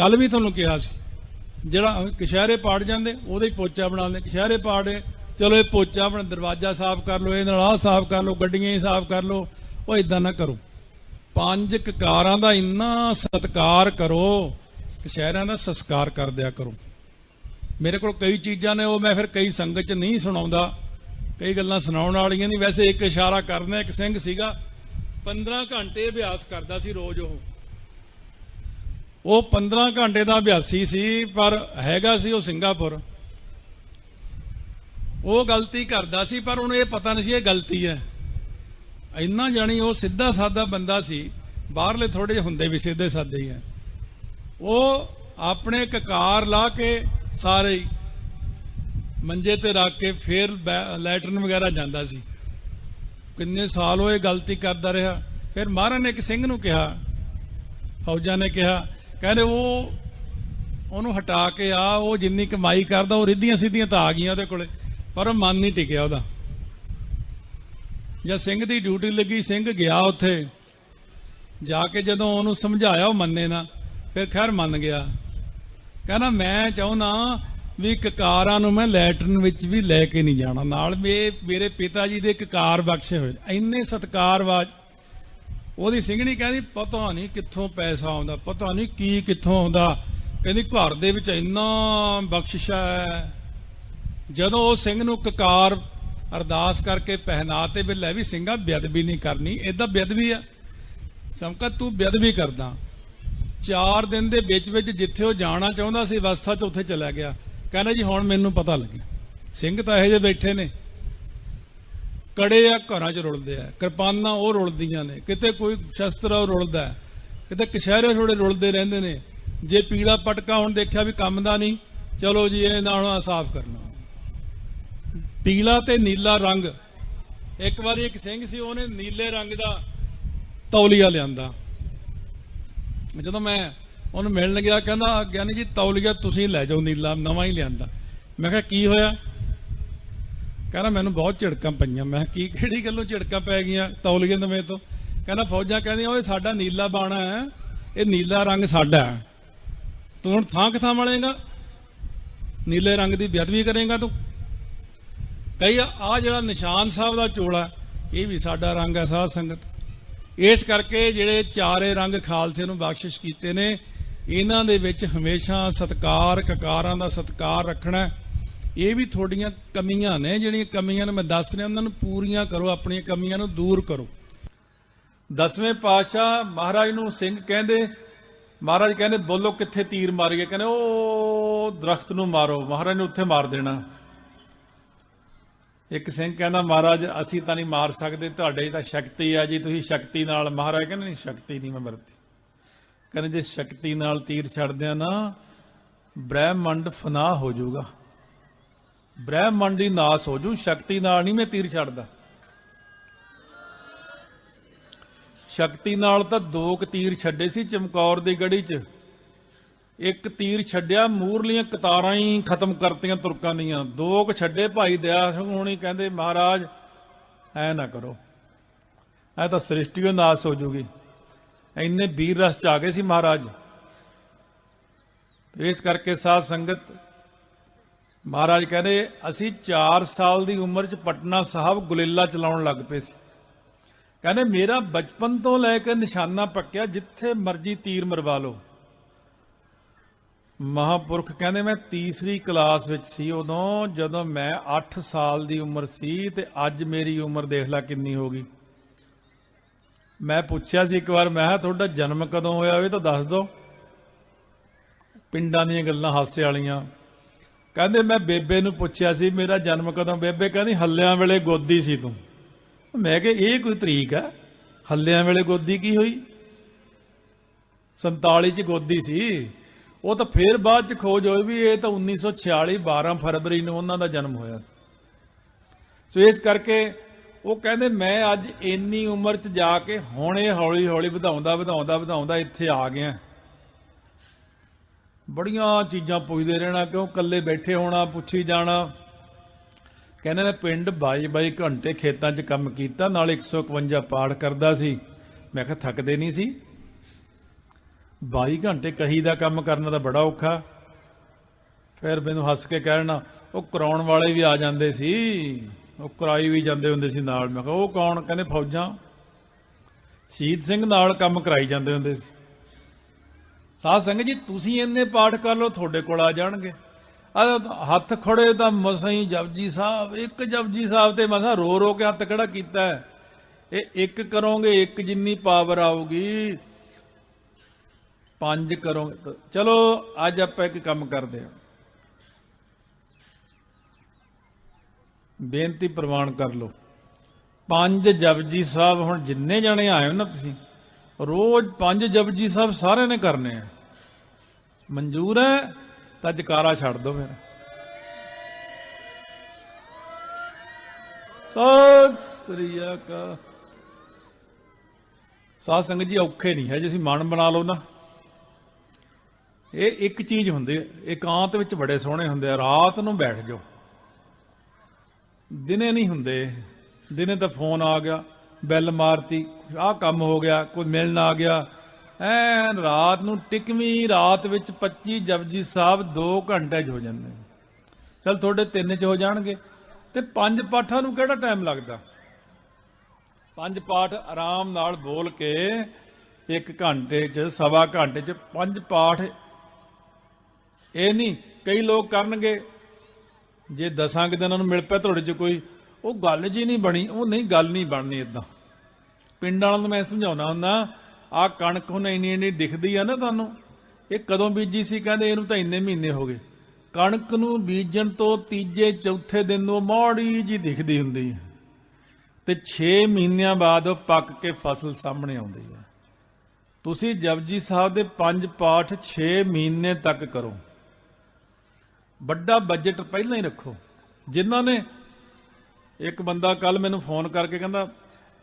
कल भी तुहानूं कहा सी ਜਿਹੜਾ कशहरे पाड़ जाते ਉਹਦਾ ਹੀ ਪੋਚਾ ਬਣਾ ਲੈਂਦੇ कशहरे पाड़े चलो ये पोचा अपना दरवाजा साफ कर लो, ये साफ कर लो, गड्डियां ही साफ कर लो। वो इदा ना करो। 5 ककारां दा इन्ना सत्कार करो कि शहरां दा संस्कार कर दिया करो। मेरे को कई चीज़ां ने वो मैं फिर कई संगत च नहीं सुणाउंदा, कई गल्लां सुणाउण वालियां नहीं। वैसे एक इशारा करना, एक सिंह सीगा 15 घंटे अभ्यास करदा सी रोज़। वो 15 घंटे का अभ्यासी सी, पर हैगा सी वो सिंगापुर। वो गलती करता सी पर उन्हें पता नहीं सी ये गलती है। इन्ना जानी वो सीधा सादा बंदा सी, बाहरले थोड़े हुंदे भी सीधे सादे ही है। वो अपने ककार ला के सारे मंजे ते रख के फिर लैटरन वगैरह जाता सी। किन्ने साल वो गलती करता रहा। फिर महाराज ने एक सिंह नूं कहा, फौजा ने कहा, कहते वो उन्होंने हटा के आ, वो जिन्नी कमाई करता वो रिद्धियां सीधियां तो आ गई वो कोले, पर मन नहीं टिकिया वह। जब सिंह की ड्यूटी लगी, सिंह गया उत्थे जाके जदों उन्होंने समझाया वो मन्ने ना, फिर खैर मन गया। कहना मैं चाहुंदा भी ककारां नूं मैं लैटरन विच भी लैके नहीं जाना नाल। मेरे पिता जी दे ककार बख्शे हुए इन्ने सत्कारवाज। ਉਹਦੀ ਸਿੰਘਣੀ ਕਹਿੰਦੀ ਪਤਾ ਨਹੀਂ ਕਿੱਥੋਂ ਪੈਸਾ ਆਉਂਦਾ, ਪਤਾ ਨਹੀਂ ਕੀ ਕਿੱਥੋਂ ਆਉਂਦਾ। ਕਹਿੰਦੀ ਘਰ ਦੇ ਵਿੱਚ ਇੰਨਾ ਬਖਸ਼ਿਸ਼ ਹੈ। ਜਦੋਂ ਉਹ ਸਿੰਘ ਨੂੰ ਕਕਾਰ ਅਰਦਾਸ ਕਰਕੇ ਪਹਿਨਾ ਤੇ ਵੀ ਲੈ ਵੀ ਸਿੰਘਾ ਬੇਅਦਬੀ ਨਹੀਂ ਕਰਨੀ, ਇਦਾਂ ਬੇਅਦਬੀ ਆ ਸਮਕਾ ਤੂੰ ਬੇਅਦਬੀ ਕਰਦਾ। 4 ਦਿਨ ਦੇ ਵਿੱਚ ਜਿੱਥੇ ਉਹ ਜਾਣਾ ਚਾਹੁੰਦਾ ਸੀ ਅਵਸਥਾ 'ਚ ਉੱਥੇ ਚਲਾ ਗਿਆ। ਕਹਿੰਦਾ ਜੀ ਹੁਣ ਮੈਨੂੰ ਪਤਾ ਲੱਗਿਆ ਸਿੰਘ ਤਾਂ ਇਹੋ ਜਿਹੇ ਬੈਠੇ ਨੇ, कड़े आ घर च रुलते हैं, किरपाना वो रुलदियां ने, किते कोई शस्त्र वो रुलदा है, किते कशहरे थोड़े रुलते रहंदे ने। जे पीला पटका हुण देखा भी काम दा नहीं, चलो जी ये ना साफ करना। पीला ते नीला रंग। एक बार एक सिंह सी, उन्हें नीले रंग का तौलिया लियांदा। जदों मैं उन्हें मिलण गया, कहंदा ज्ञानी जी तौलिया तुसीं लै जाओ, नीला नवां ही लियांदा। मैं कहा की होया? कहना मैनू बहुत झिड़कां पईयां। मैं की किहड़ी गल्लों झिड़कां पै गईयां तौलीए नवें तो? कहना फौजां कहदियां ओए साडा नीला बाणा है, ये नीला रंग साडा है, तू हुण थां किथां मलेगा? नीले रंग की बेअदबी करेगा तू? कई आ जिहड़ा निशान साहब का चोला ये भी साडा रंग है साध संगत। इस करके जिहड़े चारे रंग खालसे नूं बख्शिश कीते ने, इन्हां दे विच हमेशा सत्कार ककारां दा सत्कार रखना। ये भी थोड़ियां कमियां ने, जिहड़ियां कमियां ने मैं दस रहा, उन्होंने पूरियां करो, अपनी कमियां नूं दूर करो। 10वें पातशाह महाराज नूं सिंह कहंदे, महाराज कहंदे बोलो कित्थे तीर मारीए? कहंदे ओ दरख्त नूं मारो। महाराज ने उत्थे मार देना। एक सिंह कहंदा महाराज असीं तां नहीं मार सकदे, तुहाडे तां शक्ति है जी, तुसीं शक्ति नाल। महाराज कहंदे नहीं शक्ति नहीं मैं वरती। कहंदे जे शक्ति नाल तीर छड्डदे ना ब्रह्मंड फनाह हो जाऊगा, ब्रह्मंड ही नाश हो जू। शक्ति नाल नहीं मैं तीर छड्डदा। शक्ति नाल तां 2 तीर छड्डे सी चमकौर दी गढ़ी च। एक तीर छड्डिया मूरलियां कतारां ही खत्म करतियां तुरकां दियां। 2 छड्डे भाई दया सिंह होणी कहंदे महाराज ऐ ना करो, ऐ तां सृष्टि ही नाश हो जूगी। इन्ने वीर रस च आ गए सी महाराज। इस करके साध संगत महाराज कहते असी 4 साल की उम्र च पटना साहब गुलेला चलाउण लग पे सी। कहते मेरा बचपन तो लैके निशाना पक्या, जिथे मर्जी तीर मरवा लो। महापुरख कहते मैं तीसरी क्लास विच सी उदों, जदों मैं 8 साल की उम्र सी ते अज मेरी उम्र देख ला कितनी हो गई। मैं पूछया सी एक बार, मैं तुहाडा जन्म कदों होया ये तो दस दो। पिंडां दीयां गल्लां हासे वालियां। कहते मैं बेबे नूं पुछया सी मेरा जन्म कदों? बेबे कहती हल्लियां वेले गोदी सी तूं। मैं कि ये कोई तरीक है, हल्लियां वेले गोदी की हुई? 47 च गोदी सी। वो तो फिर बाद च खोज होई भी ये तो 1946 12 फरवरी नूं उन्हां दा जन्म होया। सो इस करके वो कहते मैं अज इन्नी उम्र च जाके हुण ये हौली हौली वधाउंदा वधाउंदा वधाउंदा इत्थे आ गया। बड़िया चीज़ां पुछते रहना, क्यों कल्ले बैठे होना पुछी जाना। कहने मैं पिंड 22 घंटे खेतों च काम किया, नाल 151 पाठ करता सी। मैं कहा थकते नहीं सी? 22 ਘੰਟੇ ਕਹੀ ਦਾ ਕੰਮ ਕਰਨਾ ਤਾਂ ਬੜਾ ਔਖਾ। ਫਿਰ ਮੈਨੂੰ ਹੱਸ ਕੇ ਕਹਿਣਾ, ਉਹ ਕਰਾਉਣ ਵਾਲੇ ਵੀ ਆ ਜਾਂਦੇ ਸੀ, ਉਹ ਕਰਾਈ ਵੀ ਜਾਂਦੇ ਹੁੰਦੇ ਸੀ ਨਾਲ। ਮੈਂ ਕਿਹਾ ਉਹ ਕੌਣ? ਕਹਿੰਦੇ ਫੌਜਾਂ, ਸ਼ਹੀਦ ਸਿੰਘ ਨਾਲ ਕੰਮ ਕਰਾਈ ਜਾਂਦੇ ਹੁੰਦੇ ਸੀ। ਸਾਧ ਸੰਗਤ ਜੀ, ਤੁਸੀਂ ਇੰਨੇ ਪਾਠ ਕਰ ਲਓ, ਤੁਹਾਡੇ ਕੋਲ ਆ ਜਾਣਗੇ। ਹੱਥ ਖੜੇ ਤਾਂ ਮਸਾਂ ਹੀ ਜਪਜੀ ਸਾਹਿਬ, ਇੱਕ ਜਪਜੀ ਸਾਹਿਬ ਤੇ ਮਸਾਂ ਰੋ ਰੋ ਕੇ ਹੱਥ ਖੜਾ ਕੀਤਾ ਹੈ। ਇਹ ਇੱਕ ਕਰੋਗੇ, ਇੱਕ ਜਿੰਨੀ ਪਾਵਰ ਆਊਗੀ, 5 ਕਰੋਗੇ। ਚਲੋ ਅੱਜ ਆਪਾਂ ਇੱਕ ਕੰਮ ਕਰਦੇ ਹਾਂ, ਬੇਨਤੀ ਪ੍ਰਵਾਨ ਕਰ ਲਓ। 5 ਜਪਜੀ ਸਾਹਿਬ, ਹੁਣ ਜਿੰਨੇ ਜਾਣੇ ਆਏ ਹੋ ਨਾ ਤੁਸੀਂ, ਰੋਜ਼ 5 ਜਪਜੀ ਸਾਹਿਬ ਸਾਰਿਆਂ ਨੇ ਕਰਨੇ ਆ। ਮਨਜ਼ੂਰ ਹੈ ਤਾਂ ਜਕਾਰਾ ਛੱਡ ਦਿਓ ਫਿਰ। ਸਤਿ ਸ੍ਰੀ ਅਕਾਲ। ਸਾਧ ਸੰਗਤ ਜੀ, ਔਖੇ ਨਹੀਂ ਹੈ ਜੇ ਤੁਸੀਂ ਮਨ ਬਣਾ ਲਓ ਨਾ। ਇਹ ਇੱਕ ਚੀਜ਼ ਹੁੰਦੀ ਹੈ, ਇਕਾਂਤ ਵਿੱਚ ਬੜੇ ਸੋਹਣੇ ਹੁੰਦੇ ਆ। ਰਾਤ ਨੂੰ ਬੈਠ ਜਾਓ, ਦਿਨੇ ਨਹੀਂ ਹੁੰਦੇ। ਦਿਨੇ ਤਾਂ ਫੋਨ ਆ ਗਿਆ, ਬੈਲ ਮਾਰਤੀ, ਆਹ ਕੰਮ ਹੋ ਗਿਆ, ਕੋਈ ਮਿਲਣ ਆ ਗਿਆ। ਐਨ ਰਾਤ ਨੂੰ ਟਿਕਵੀਂ ਰਾਤ ਵਿੱਚ 25 ਜਪਜੀ ਸਾਹਿਬ 2 ਘੰਟੇ 'ਚ ਹੋ ਜਾਂਦੇ। ਚਲ ਤੁਹਾਡੇ 3 'ਚ ਹੋ ਜਾਣਗੇ, ਤੇ 5 ਪਾਠਾਂ ਨੂੰ ਕਿਹੜਾ ਟਾਈਮ ਲੱਗਦਾ? 5 ਪਾਠ ਆਰਾਮ ਨਾਲ ਬੋਲ ਕੇ 1 ਘੰਟੇ 'ਚ, ਸਵਾ ਘੰਟੇ 'ਚ 5 ਪਾਠ। ਇਹ ਨਹੀਂ ਕਈ ਲੋਕ ਕਰਨਗੇ, ਜੇ 10 ਕੁ ਦਿਨਾਂ ਨੂੰ ਮਿਲ ਪਿਆ ਤੁਹਾਡੇ 'ਚ ਕੋਈ, ਉਹ ਗੱਲ ਜੀ ਨਹੀਂ ਬਣੀ। ਉਹ ਨਹੀਂ, ਗੱਲ ਨਹੀਂ ਬਣਨੀ ਇੱਦਾਂ। ਪਿੰਡ ਵਾਲਿਆਂ ਨੂੰ ਮੈਂ ਸਮਝਾਉਣਾ ਹੁੰਦਾ, ਆਹ ਕਣਕ ਹੁਣ ਇੰਨੀ ਇੰਨੀ ਦਿਖਦੀ ਆ ਨਾ ਤੁਹਾਨੂੰ, ਇਹ ਕਦੋਂ ਬੀਜੀ ਸੀ? ਕਹਿੰਦੇ ਇਹਨੂੰ ਤਾਂ ਇੰਨੇ ਮਹੀਨੇ ਹੋ ਗਏ। ਕਣਕ ਨੂੰ ਬੀਜਣ ਤੋਂ ਤੀਜੇ ਚੌਥੇ ਦਿਨ ਨੂੰ ਮਾੜੀ ਜੀ ਦਿਖਦੀ ਹੁੰਦੀ ਹੈ, ਤੇ 6 ਮਹੀਨਿਆਂ ਬਾਅਦ ਉਹ ਪੱਕ ਕੇ ਫਸਲ ਸਾਹਮਣੇ ਆਉਂਦੀ ਹੈ। ਤੁਸੀਂ ਜਪਜੀ ਸਾਹਿਬ ਦੇ 5 ਪਾਠ 6 ਮਹੀਨੇ ਤੱਕ ਕਰੋ। ਵੱਡਾ ਬਜਟ ਪਹਿਲਾਂ ਹੀ ਰੱਖੋ। ਜਿਨ੍ਹਾਂ ਨੇ, ਇੱਕ ਬੰਦਾ ਕੱਲ ਮੈਨੂੰ ਫੋਨ ਕਰਕੇ ਕਹਿੰਦਾ,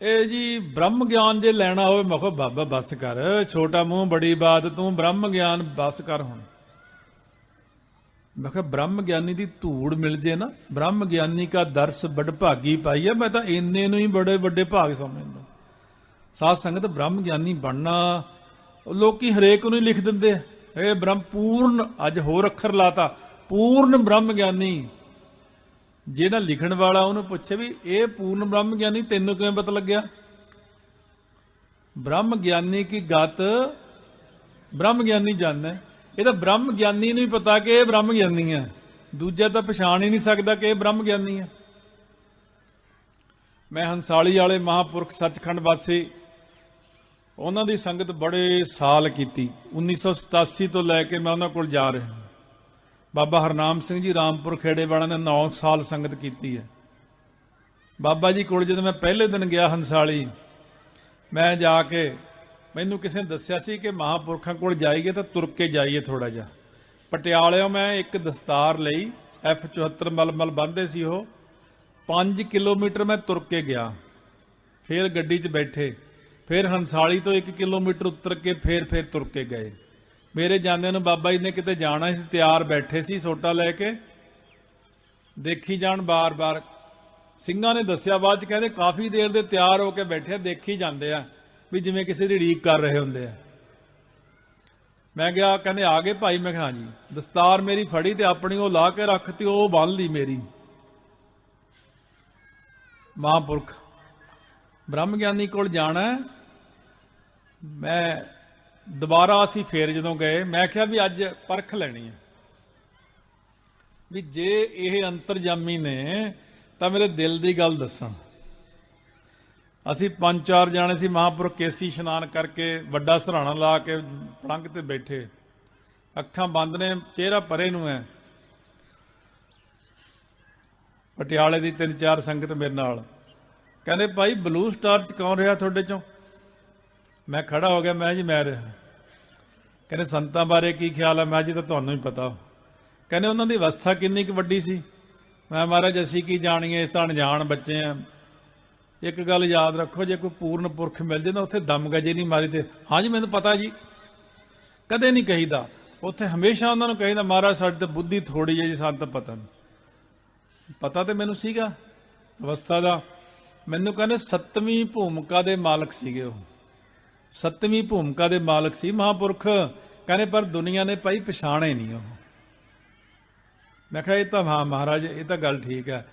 ਇਹ ਜੀ ਬ੍ਰਹਮ ਗਿਆਨ ਜੇ ਲੈਣਾ ਹੋਵੇ। ਮੈਂ ਕਿਹਾ ਬਾਬਾ ਬਸ ਕਰ, ਛੋਟਾ ਮੂੰਹ ਬੜੀ ਬਾਤ, ਤੂੰ ਬ੍ਰਹਮ ਗਿਆਨ ਬਸ ਕਰ ਹੁਣ। ਮੈਂ ਕਿਹਾ ਬ੍ਰਹਮ ਗਿਆਨੀ ਦੀ ਧੂੜ ਮਿਲ ਜੇ ਨਾ, ਬ੍ਰਹਮ ਗਿਆਨੀ ਕਾ ਦਰਸ ਬੜਭਾਗੀ ਪਾਈ ਹੈ। ਮੈਂ ਤਾਂ ਇੰਨੇ ਨੂੰ ਹੀ ਬੜੇ ਵੱਡੇ ਭਾਗ ਸਮਝਦਾ। ਸਾਧ ਸੰਗਤ, ਬ੍ਰਹਮ ਗਿਆਨੀ ਬਣਨਾ, ਲੋਕੀ ਹਰੇਕ ਨੂੰ ਹੀ ਲਿਖ ਦਿੰਦੇ ਆ, ਇਹ ਬ੍ਰਹਮ ਪੂਰਨ, ਅੱਜ ਹੋਰ ਅੱਖਰ ਲਾਤਾ, ਪੂਰਨ ਬ੍ਰਹਮ ਗਿਆਨੀ। ਜਿਹੜਾ ਲਿਖਣ ਵਾਲਾ ਉਹਨੂੰ ਪੁੱਛੇ ਵੀ ਇਹ ਪੂਰਨ ਬ੍ਰਹਮ ਗਿਆਨੀ ਤੈਨੂੰ ਕਿਵੇਂ ਪਤਾ ਲੱਗਿਆ? ਬ੍ਰਹਮ ਗਿਆਨੀ ਕੀ ਗਤ ਬ੍ਰਹਮ ਗਿਆਨੀ ਜਾਣਦਾ। ਇਹ ਤਾਂ ਬ੍ਰਹਮ ਗਿਆਨੀ ਨੂੰ ਹੀ ਪਤਾ ਕਿ ਇਹ ਬ੍ਰਹਮ ਗਿਆਨੀ ਹੈ, ਦੂਜਾ ਤਾਂ ਪਛਾਣ ਹੀ ਨਹੀਂ ਸਕਦਾ ਕਿ ਇਹ ਬ੍ਰਹਮ ਗਿਆਨੀ ਹੈ। ਮੈਂ ਹੰਸਾਲੀ ਵਾਲੇ ਮਹਾਂਪੁਰਖ ਸੱਚਖੰਡ ਵਾਸੀ, ਉਹਨਾਂ ਦੀ ਸੰਗਤ ਬੜੇ ਸਾਲ ਕੀਤੀ। 1987 ਤੋਂ ਲੈ ਕੇ ਮੈਂ ਉਹਨਾਂ ਕੋਲ ਜਾ ਰਿਹਾ। ਬਾਬਾ ਹਰਨਾਮ ਸਿੰਘ ਜੀ ਰਾਮਪੁਰ ਖੇੜੇ ਵਾਲਿਆਂ ਨੇ 9 ਸਾਲ ਸੰਗਤ ਕੀਤੀ ਹੈ। ਬਾਬਾ ਜੀ ਕੋਲ ਜਦੋਂ ਮੈਂ ਪਹਿਲੇ ਦਿਨ ਗਿਆ ਹੰਸਾਲੀ, ਮੈਂ ਜਾ ਕੇ, ਮੈਨੂੰ ਕਿਸੇ ਨੇ ਦੱਸਿਆ ਸੀ ਕਿ ਮਹਾਂਪੁਰਖਾਂ ਕੋਲ ਜਾਈਏ ਤਾਂ ਤੁਰ ਕੇ ਜਾਈਏ ਥੋੜਾ ਜਿਹਾ। ਪਟਿਆਲਿਓਂ ਮੈਂ ਇੱਕ ਦਸਤਾਰ ਲਈ, F74 ਮਲਮਲ ਬੰਨ੍ਹਦੇ ਸੀ ਉਹ, 5 ਕਿਲੋਮੀਟਰ ਮੈਂ ਤੁਰ ਕੇ ਗਿਆ। ਫਿਰ ਗੱਡੀ 'ਚ ਬੈਠੇ, ਫਿਰ ਹੰਸਾਲੀ ਤੋਂ 1 ਕਿਲੋਮੀਟਰ ਉੱਤਰ ਕੇ ਫਿਰ ਤੁਰ ਕੇ ਗਏ। ਮੇਰੇ ਜਾਂਦਿਆਂ ਨੂੰ ਬਾਬਾ ਜੀ ਨੇ ਕਿਤੇ ਜਾਣਾ ਸੀ, ਤਿਆਰ ਬੈਠੇ ਸੀ ਸੋਟਾ ਲੈ ਕੇ, ਦੇਖੀ ਜਾਣ ਬਾਰ-ਬਾਰ। ਸਿੰਘਾਂ ਨੇ ਦੱਸਿਆ ਬਾਅਦ 'ਚ, ਕਹਿੰਦੇ ਕਾਫੀ ਦੇਰ ਦੇ ਤਿਆਰ ਹੋ ਕੇ ਬੈਠੇ, ਦੇਖੀ ਜਾਂਦੇ ਆ ਵੀ ਜਿਵੇਂ ਕਿਸੇ ਦੀ ਉਡੀਕ ਕਰ ਰਹੇ ਹੁੰਦੇ ਆ। ਮੈਂ ਗਿਆ, ਕਹਿੰਦੇ ਆ ਗਏ ਭਾਈ? ਮੈਂ ਕਿਹਾ ਹਾਂਜੀ। ਦਸਤਾਰ ਮੇਰੀ ਫੜੀ ਤੇ ਆਪਣੀ ਉਹ ਲਾ ਕੇ ਰੱਖਤੀ, ਉਹ ਬੰਨ ਲਈ ਮੇਰੀ। ਮਹਾਂਪੁਰਖ ਬ੍ਰਹਮ ਗਿਆਨੀ ਕੋਲ ਜਾਣਾ। ਮੈਂ ਦੁਬਾਰਾ, ਅਸੀਂ ਫੇਰ ਜਦੋਂ ਗਏ, ਮੈਂ ਕਿਹਾ ਵੀ ਅੱਜ ਪਰਖ ਲੈਣੀ ਹੈ ਵੀ ਜੇ ਇਹ ਅੰਤਰਜਾਮੀ ਨੇ ਤਾਂ ਮੇਰੇ ਦਿਲ ਦੀ ਗੱਲ ਦੱਸਣ। ਅਸੀਂ 5-4 ਜਾਣੇ ਸੀ। ਮਹਾਂਪੁਰਖ ਕੇਸੀ ਇਸ਼ਨਾਨ ਕਰਕੇ, ਵੱਡਾ ਸਰਾਣਾ ਲਾ ਕੇ ਪਲੰਘ ਤੇ ਬੈਠੇ, ਅੱਖਾਂ ਬੰਦ ਨੇ, ਚਿਹਰਾ ਪਰੇ ਨੂੰ ਹੈ। ਪਟਿਆਲੇ ਦੀ 3-4 ਸੰਗਤ ਮੇਰੇ ਨਾਲ। ਕਹਿੰਦੇ ਭਾਈ ਬਲੂ ਸਟਾਰ 'ਚ ਕੌਣ ਰਿਹਾ ਤੁਹਾਡੇ 'ਚੋਂ? ਮੈਂ ਖੜਾ ਹੋ ਗਿਆ, ਮੈਂ ਜੀ ਮੈਂ ਰਿਹਾ। ਕਹਿੰਦੇ ਸੰਤਾਂ ਬਾਰੇ ਕੀ ਖਿਆਲ ਹੈ? ਮੈਂ ਜੀ ਤਾਂ ਤੁਹਾਨੂੰ ਹੀ ਪਤਾ। ਕਹਿੰਦੇ ਉਹਨਾਂ ਦੀ ਅਵਸਥਾ ਕਿੰਨੀ ਕੁ ਵੱਡੀ ਸੀ? ਮੈਂ ਮਹਾਰਾਜ ਅਸੀਂ ਕੀ ਜਾਣੀਏ, ਇਸ ਤਾਂ ਅਣਜਾਣ ਬੱਚੇ ਆ। ਇੱਕ ਗੱਲ ਯਾਦ ਰੱਖੋ, ਜੇ ਕੋਈ ਪੂਰਨ ਪੁਰਖ ਮਿਲ ਜੇ ਨਾ, ਉੱਥੇ ਦਮ ਗਜੇ ਨਹੀਂ ਮਾਰੀ ਤੇ ਹਾਂਜੀ ਮੈਨੂੰ ਪਤਾ ਜੀ ਕਦੇ ਨਹੀਂ ਕਹੀਦਾ। ਉੱਥੇ ਹਮੇਸ਼ਾ ਉਹਨਾਂ ਨੂੰ ਕਹੀਦਾ ਮਹਾਰਾਜ ਸਾਡੀ ਤਾਂ ਬੁੱਧੀ ਥੋੜੀ ਹੈ ਜੀ, ਸਾਨੂੰ ਤਾਂ ਪਤਾ ਨਹੀਂ। ਪਤਾ ਤੇ ਮੈਨੂੰ ਸੀਗਾ ਅਵਸਥਾ ਦਾ। ਮੈਨੂੰ ਕਹਿੰਦੇ 7ਵੀਂ ਭੂਮਿਕਾ ਦੇ ਮਾਲਕ ਸੀਗੇ ਉਹ। ਸੱਤਵੀਂ ਭੂਮਿਕਾ ਦੇ ਮਾਲਕ ਸੀ ਮਹਾਂਪੁਰਖ। ਕਹਿੰਦੇ ਪਰ ਦੁਨੀਆ ਨੇ ਭਾਈ ਪਛਾਣੇ ਨਹੀਂ ਉਹ। ਮੈਂ ਕਿਹਾ ਇਹ ਤਾਂ ਹਾਂ ਮਹਾਰਾਜ, ਇਹ ਤਾਂ ਗੱਲ ਠੀਕ ਹੈ।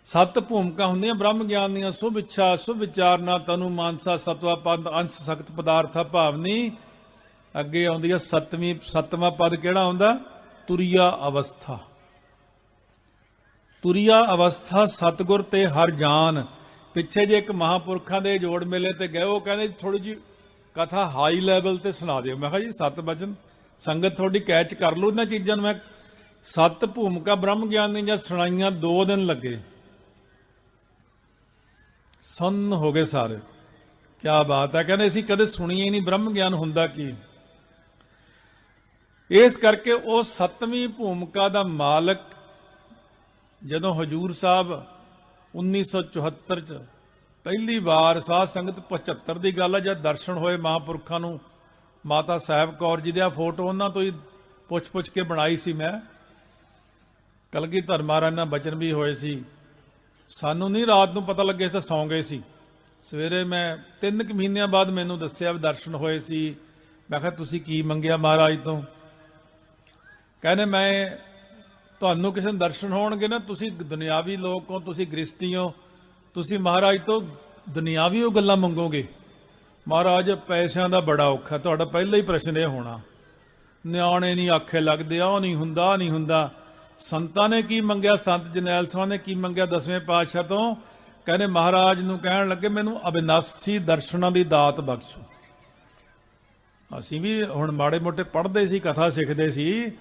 7 ਭੂਮਿਕਾ ਹੁੰਦੀਆਂ ਬ੍ਰਹਮ ਗਿਆਨ ਦੀਆਂ। ਸੁਭ ਇੱਛਾ, ਸੁਭ ਵਿਚਾਰਨਾ, ਤਨੂ ਮਾਨਸਾ, ਸਤਵਾ ਪਦ, ਅੰਸ਼ ਸਖਤ ਪਦਾਰਥਾ ਭਾਵਨੀ। ਅੱਗੇ ਆਉਂਦੀ ਹੈ 7ਵਾਂ ਪਦ ਕਿਹੜਾ ਆਉਂਦਾ? ਤੁਰੀਆ ਅਵਸਥਾ। ਤੁਰੀਆ ਅਵਸਥਾ ਸਤਿਗੁਰ ਤੇ ਹਰ ਜਾਨ। ਪਿੱਛੇ ਜੇ ਇੱਕ ਮਹਾਂਪੁਰਖਾਂ ਦੇ ਜੋੜ ਮੇਲੇ ਤੇ ਗਏ, ਉਹ ਕਹਿੰਦੇ ਥੋੜੀ ਜਿਹੀ ਕਥਾ ਹਾਈ ਲੈਵਲ ਤੇ ਸੁਣਾ ਦਿਓ। ਮੈਂ ਕਿਹਾ ਜੀ 7 ਵਚਨ ਸੰਗਤ ਤੁਹਾਡੀ ਕੈਚ ਕਰ ਲਓ ਇਹਨਾਂ ਚੀਜ਼ਾਂ ਨੂੰ। ਮੈਂ 7 ਭੂਮਿਕਾ ਬ੍ਰਹਮ ਗਿਆਨ ਦੀਆਂ ਸੁਣਾਈਆਂ, 2 ਦਿਨ ਲੱਗੇ, ਸੰਨ ਹੋ ਗਏ ਸਾਰੇ। ਕਿਆ ਬਾਤ ਹੈ। ਕਹਿੰਦੇ ਅਸੀਂ ਕਦੇ ਸੁਣੀਏ ਹੀ ਨਹੀਂ ਬ੍ਰਹਮ ਗਿਆਨ ਹੁੰਦਾ ਕੀ। ਇਸ ਕਰਕੇ ਉਹ 7ਵੀਂ ਭੂਮਿਕਾ ਦਾ ਮਾਲਕ ਜਦੋਂ ਹਜੂਰ ਸਾਹਿਬ 1974 ਚ ਪਹਿਲੀ ਵਾਰ ਸਾਧ ਸੰਗਤ 75 ਦੀ ਗੱਲ ਹੈ ਜਦ ਦਰਸ਼ਨ ਹੋਏ ਮਹਾਂਪੁਰਖਾਂ ਨੂੰ, ਮਾਤਾ ਸਾਹਿਬ ਕੌਰ ਜੀ ਦੀ ਫੋਟੋ ਉਹਨਾਂ ਤੋਂ ਹੀ ਪੁੱਛ ਕੇ ਬਣਾਈ ਸੀ ਮੈਂ। ਕਲਗੀਧਰ ਮਹਾਰਾਜ ਨਾਲ ਬਚਨ ਵੀ ਹੋਏ ਸੀ। ਸਾਨੂੰ ਨਹੀਂ ਰਾਤ ਨੂੰ ਪਤਾ ਲੱਗੇ ਤਾਂ ਸੌਂ ਗਏ ਸੀ। ਸਵੇਰੇ ਮੈਂ 3 ਮਹੀਨਿਆਂ ਬਾਅਦ ਮੈਨੂੰ ਦੱਸਿਆ ਵੀ ਦਰਸ਼ਨ ਹੋਏ ਸੀ। ਮੈਂ ਕਿਹਾ ਤੁਸੀਂ ਕੀ ਮੰਗਿਆ ਮਹਾਰਾਜ ਤੋਂ? ਕਹਿੰਦੇ ਮੈਂ ਤੁਹਾਨੂੰ ਕਿਸੇ ਨੂੰ ਦਰਸ਼ਨ ਹੋਣਗੇ ਨਾ, ਤੁਸੀਂ ਦੁਨਿਆਵੀ ਲੋਕ ਹੋ, ਤੁਸੀਂ ਗ੍ਰਸਤੀ ਹੋ, ਤੁਸੀਂ ਮਹਾਰਾਜ ਤੋਂ ਦੁਨਿਆਵੀ ਉਹ ਗੱਲਾਂ ਮੰਗੋਗੇ। ਮਹਾਰਾਜ ਪੈਸਿਆਂ ਦਾ ਬੜਾ ਔਖਾ, ਤੁਹਾਡਾ ਪਹਿਲਾ ਹੀ ਪ੍ਰਸ਼ਨ ਇਹ ਹੋਣਾ। ਨਿਆਣੇ ਨਹੀਂ ਆਖੇ ਲੱਗਦੇ, ਉਹ ਨਹੀਂ ਹੁੰਦਾ, ਨਹੀਂ ਹੁੰਦਾ। ਸੰਤਾਂ ਨੇ ਕੀ ਮੰਗਿਆ? ਸੰਤ ਜਰਨੈਲ ਸਿੰਘ ਨੇ ਕੀ ਮੰਗਿਆ 10ਵੇਂ ਪਾਤਸ਼ਾਹ ਤੋਂ? ਕਹਿੰਦੇ ਮਹਾਰਾਜ ਨੂੰ ਕਹਿਣ ਲੱਗੇ ਮੈਨੂੰ ਅਬਿਨਾਸੀ ਦਰਸ਼ਨਾਂ ਦੀ ਦਾਤ ਬਖਸ਼ੋ। ਅਸੀਂ ਵੀ ਹੁਣ ਮਾੜੇ ਮੋਟੇ ਪੜ੍ਹਦੇ ਸੀ, ਕਥਾ ਸਿੱਖਦੇ ਸੀ।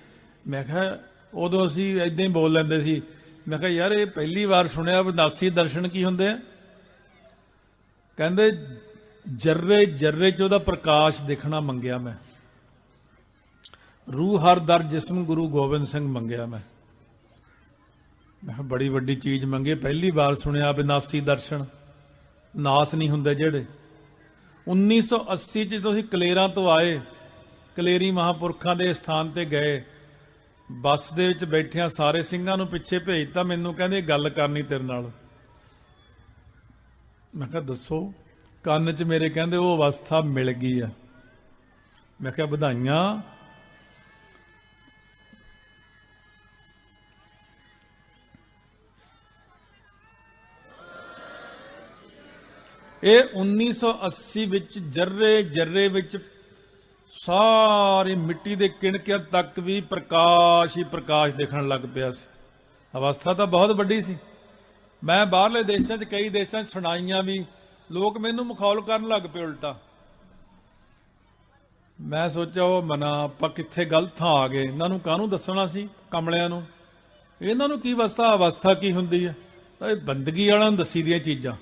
ਮੈਂ ਕਿਹਾ ਉਦੋਂ ਅਸੀਂ ਏਦਾਂ ਹੀ ਬੋਲ ਲੈਂਦੇ ਸੀ। ਮੈਂ ਕਿਹਾ ਯਾਰ ਇਹ ਪਹਿਲੀ ਵਾਰ ਸੁਣਿਆ ਅਬਿਨਾਸੀ ਦਰਸ਼ਨ ਕੀ ਹੁੰਦੇ ਆ। ਕਹਿੰਦੇ ਜਰਰੇ ਜਰਰੇ 'ਚ ਉਹਦਾ ਪ੍ਰਕਾਸ਼ ਦੇਖਣਾ ਮੰਗਿਆ ਮੈਂ। ਰੂਹ ਹਰ ਦਰ ਜਿਸਮ ਗੁਰੂ ਗੋਬਿੰਦ ਸਿੰਘ ਮੰਗਿਆ ਮੈਂ ਕਿਹਾ ਬੜੀ ਵੱਡੀ ਚੀਜ਼ ਮੰਗੇ, ਪਹਿਲੀ ਵਾਰ ਸੁਣਿਆ ਅਬਿਨਾਸੀ ਦਰਸ਼ਨ। ਨਾਸ ਨਹੀਂ ਹੁੰਦੇ ਜਿਹੜੇ। 1980 ਚ ਤੁਸੀਂ ਕਲੇਰਾਂ ਤੋਂ ਆਏ, ਕਲੇਰੀ ਮਹਾਂਪੁਰਖਾਂ ਦੇ ਸਥਾਨ ਤੇ ਗਏ, ਬੱਸ ਦੇ ਵਿੱਚ ਬੈਠਿਆਂ ਸਾਰੇ ਸਿੰਘਾਂ ਨੂੰ ਪਿੱਛੇ ਭੇਜਤਾ। ਮੈਨੂੰ ਕਹਿੰਦੇ ਗੱਲ ਕਰਨੀ ਤੇਰੇ ਨਾਲ। ਮੈਂ ਕਿਹਾ ਦੱਸੋ। ਕੰਨ 'ਚ ਮੇਰੇ ਕਹਿੰਦੇ ਉਹ ਅਵਸਥਾ ਮਿਲ ਗਈ ਆ। ਮੈਂ ਕਿਹਾ ਵਧਾਈਆਂ। ਇਹ 1980 ਵਿੱਚ ਜਰਰੇ ਜਰਰੇ ਵਿੱਚ ਸਾਰੀ ਮਿੱਟੀ ਦੇ ਕਿਣਕਿਆਂ ਤੱਕ ਵੀ ਪ੍ਰਕਾਸ਼ ਹੀ ਪ੍ਰਕਾਸ਼ ਦਿਖਣ ਲੱਗ ਪਿਆ ਸੀ। ਅਵਸਥਾ ਤਾਂ ਬਹੁਤ ਵੱਡੀ ਸੀ। ਮੈਂ ਬਾਹਰਲੇ ਦੇਸ਼ਾਂ 'ਚ ਕਈ ਦੇਸ਼ਾਂ 'ਚ ਸੁਣਾਈਆਂ ਵੀ, ਲੋਕ ਮੈਨੂੰ ਮਖੌਲ ਕਰਨ ਲੱਗ ਪਏ ਉਲਟਾ। ਮੈਂ ਸੋਚਿਆ ਉਹ ਮਨਾ ਆਪਾਂ ਕਿੱਥੇ ਗਲਤ ਥਾਂ ਆ ਗਏ। ਇਹਨਾਂ ਨੂੰ ਕਾਹਨੂੰ ਦੱਸਣਾ ਸੀ ਕਮਲਿਆਂ ਨੂੰ? ਇਹਨਾਂ ਨੂੰ ਕੀ ਅਵਸਥਾ ਕੀ ਹੁੰਦੀ ਹੈ? ਇਹ ਬੰਦਗੀ ਵਾਲਿਆਂ ਨੂੰ ਦੱਸੀ ਦੀਆਂ ਚੀਜ਼ਾਂ।